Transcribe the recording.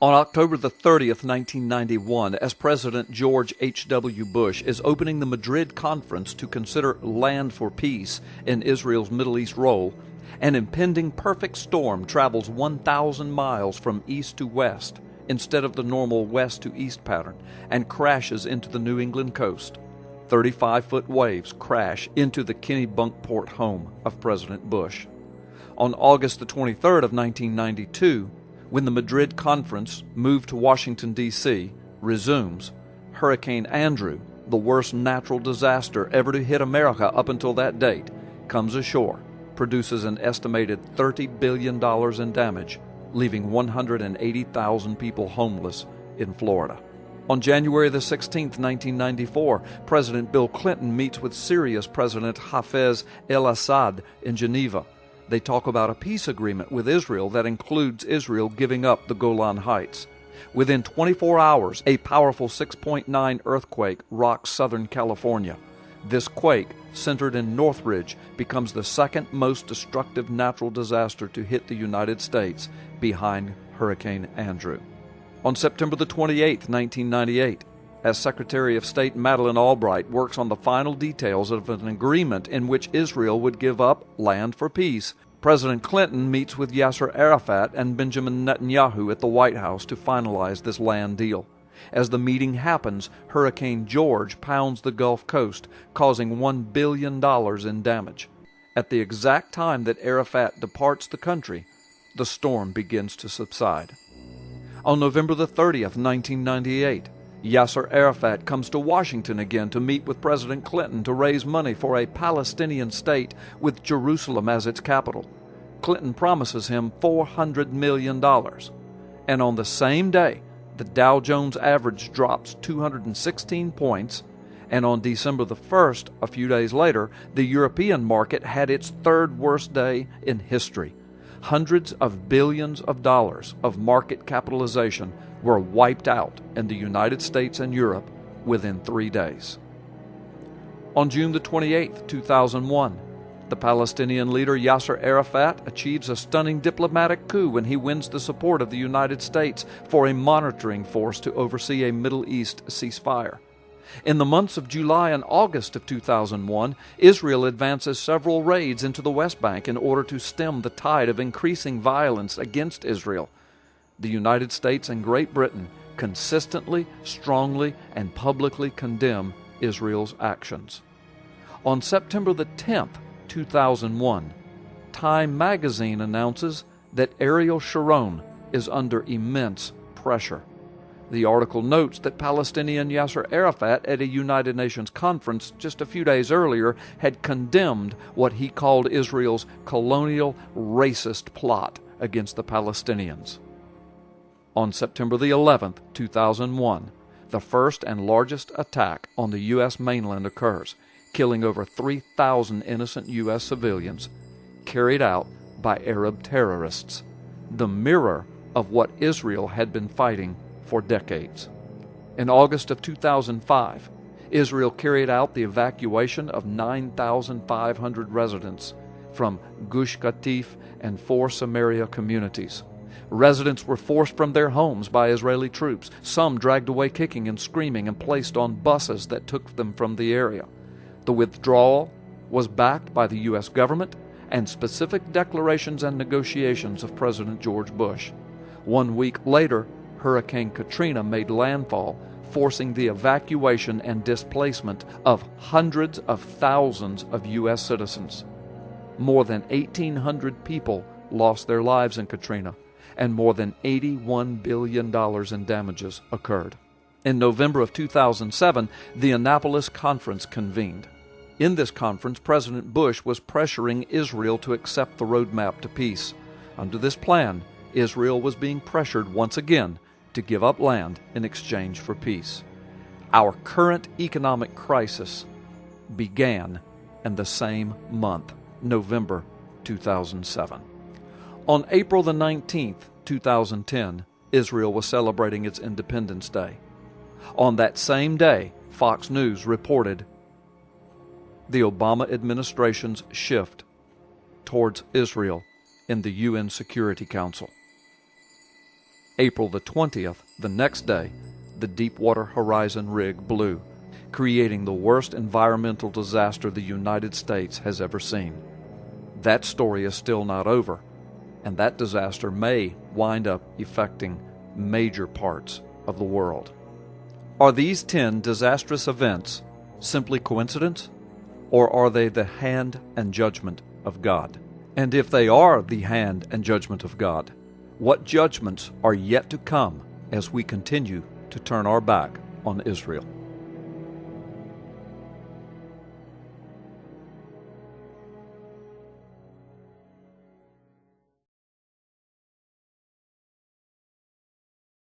On October the 30th, 1991, as President George H.W. Bush is opening the Madrid conference to consider land for peace in Israel's Middle East role, an impending perfect storm travels 1,000 miles from east to west instead of the normal west to east pattern and crashes into the New England coast. 35-foot waves crash into the Kennebunkport home of President Bush. On August the 23rd of 1992, when the Madrid conference, moved to Washington, D.C., resumes, Hurricane Andrew, the worst natural disaster ever to hit America up until that date, comes ashore, produces an estimated $30 billion in damage, leaving 180,000 people homeless in Florida. On January the 16th, 1994, President Bill Clinton meets with Syria's President Hafez el-Assad in Geneva. They talk about a peace agreement with Israel that includes Israel giving up the Golan Heights. Within 24 hours, a powerful 6.9 earthquake rocks Southern California. This quake, centered in Northridge, becomes the second most destructive natural disaster to hit the United States, behind Hurricane Andrew. On September the 28th, 1998, as Secretary of State Madeleine Albright works on the final details of an agreement in which Israel would give up land for peace, President Clinton meets with Yasser Arafat and Benjamin Netanyahu at the White House to finalize this land deal. As the meeting happens, Hurricane George pounds the Gulf Coast, causing $1 billion in damage. At the exact time that Arafat departs the country, the storm begins to subside. On November the 30th, 1998, Yasser Arafat comes to Washington again to meet with President Clinton to raise money for a Palestinian state with Jerusalem as its capital. Clinton promises him $400 million. And on the same day, the Dow Jones average drops 216 points, and on December the 1st, a few days later, the European market had its third worst day in history. Hundreds of billions of dollars of market capitalization were wiped out in the United States and Europe within 3 days. On June the 28th, 2001, the Palestinian leader Yasser Arafat achieves a stunning diplomatic coup when he wins the support of the United States for a monitoring force to oversee a Middle East ceasefire. In the months of July and August of 2001, Israel advances several raids into the West Bank in order to stem the tide of increasing violence against Israel. The United States and Great Britain consistently, strongly, and publicly condemn Israel's actions. On September the 10th, 2001, Time magazine announces that Ariel Sharon is under immense pressure. The article notes that Palestinian Yasser Arafat at a United Nations conference just a few days earlier had condemned what he called Israel's colonial racist plot against the Palestinians. On September the 11th, 2001, the first and largest attack on the U.S. mainland occurs, killing over 3,000 innocent U.S. civilians, carried out by Arab terrorists, the mirror of what Israel had been fighting for decades. In August of 2005, Israel carried out the evacuation of 9,500 residents from Gush, Katif, and 4 Samaria communities. Residents were forced from their homes by Israeli troops, some dragged away kicking and screaming and placed on buses that took them from the area. The withdrawal was backed by the U.S. government and specific declarations and negotiations of President George Bush. 1 week later, Hurricane Katrina made landfall, forcing the evacuation and displacement of hundreds of thousands of U.S. citizens. More than 1,800 people lost their lives in Katrina, and more than $81 billion in damages occurred. In November of 2007, the Annapolis conference convened. In this conference, President Bush was pressuring Israel to accept the roadmap to peace. Under this plan, Israel was being pressured once again to give up land in exchange for peace. Our current economic crisis began in the same month, November 2007. On April the 19th, 2010, Israel was celebrating its Independence Day. On that same day, Fox News reported the Obama administration's shift towards Israel in the UN Security Council. April the 20th, the next day, the Deepwater Horizon rig blew, creating the worst environmental disaster the United States has ever seen. That story is still not over, and that disaster may wind up affecting major parts of the world. Are these 10 disastrous events simply coincidence, or are they the hand and judgment of God? And if they are the hand and judgment of God, what judgments are yet to come as we continue to turn our back on Israel?